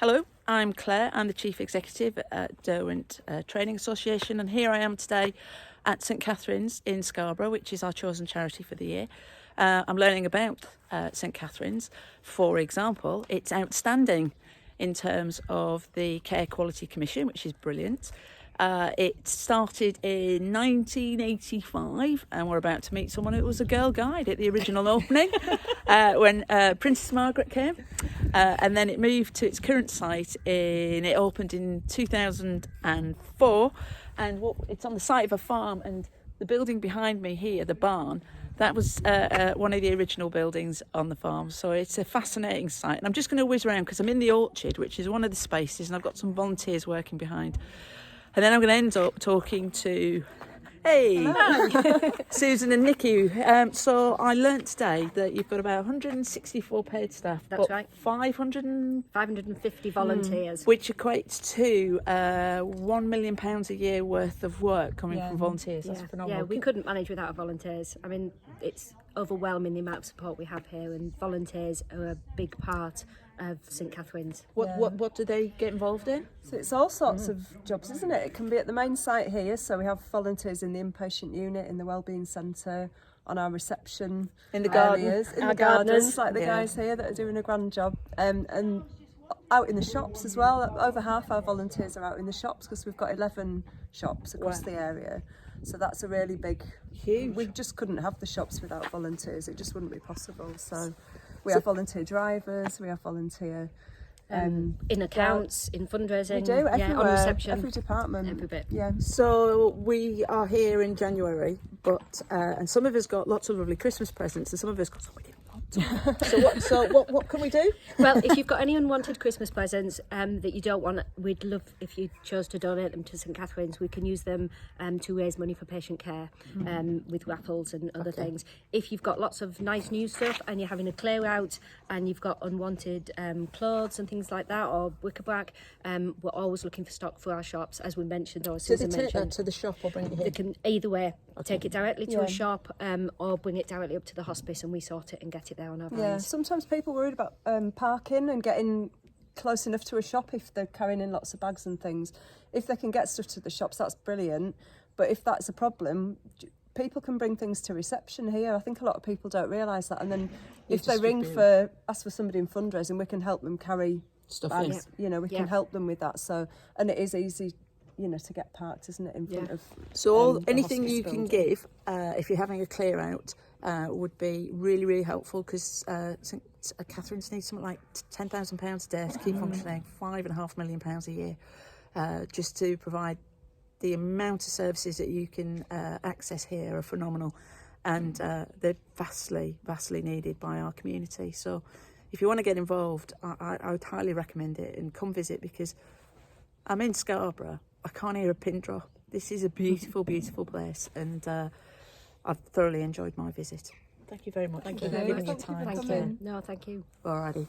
Hello, I'm Claire. I'm the Chief Executive at Derwent Training Association, and here I am today at St Catherine's in Scarborough, which is our chosen charity for the year. I'm learning about St Catherine's. For example, it's outstanding in terms of the Care Quality Commission, which is brilliant. It started in 1985, and we're about to meet someone who was a girl guide at the original opening when Princess Margaret came. And then it moved to its current site it opened in 2004, and it's on the site of a farm, and the building behind me here, the barn, that was one of the original buildings on the farm. So it's a fascinating site, and I'm just going to whiz around because I'm in the orchard, which is one of the spaces, and I've got some volunteers working behind. And then I'm going to end up talking to, Susan and Nikki. So I learnt today that you've got about 164 paid staff. That's right. 550 volunteers. Which equates to £1 million a year worth of work coming from volunteers. That's phenomenal. Yeah, we couldn't manage without our volunteers. I mean, it's overwhelming the amount of support we have here, and volunteers are a big part of St Catherine's. What do they get involved in? So it's all sorts of jobs, isn't it? It can be at the main site here, so we have volunteers in the inpatient unit, in the wellbeing centre, on our reception in the areas, garden, in the gardens, like the guys here that are doing a grand job, and out in the shops as well. Over half our volunteers are out in the shops because we've got 11 shops across the area. So that's a really huge. We just couldn't have the shops without volunteers. It just wouldn't be possible. So we have volunteer drivers, we have volunteer in accounts, in fundraising, we do everywhere, on reception, every department, every bit. Yeah. So we are here in January, but and some of us got lots of lovely Christmas presents, and some of us got some we didn't want. So what can we do? Well, if you've got any unwanted Christmas presents that you don't want, we'd love if you chose to donate them to St Catherine's. We can use them to raise money for patient care with raffles and other things. If you've got lots of nice new stuff and you're having a clear out and you've got unwanted clothes and things like that, or bric-a-brac, we're always looking for stock for our shops, as we mentioned, or Susan Do they take mentioned. that to the shop or bring it here? They can either way take it directly to a shop or bring it directly up to the hospice, and we sort it and get it there on our vans. Yeah, sometimes people are worried about parking and getting close enough to a shop if they're carrying in lots of bags and things. If they can get stuff to the shops, that's brilliant. But if that's a problem, people can bring things to reception here. I think a lot of people don't realise that. And then if they ask for somebody in fundraising, we can help them carry stuff bags. You know, we can help them with that. So, and it is easy, you know, to get parked, isn't it, in front of. So anything you can give if you're having a clear out would be really, really helpful, because St Catherine's needs something like £10,000 a day to keep functioning, £5.5 million a year, just to provide the amount of services that you can access here are phenomenal, and they're vastly needed by our community. So if you want to get involved, I would highly recommend it, and come visit, because I'm in Scarborough. I can't hear a pin drop. This is a beautiful, beautiful place, and I've thoroughly enjoyed my visit. Thank you very much for giving me your time. Thank you. No, thank you. Alrighty.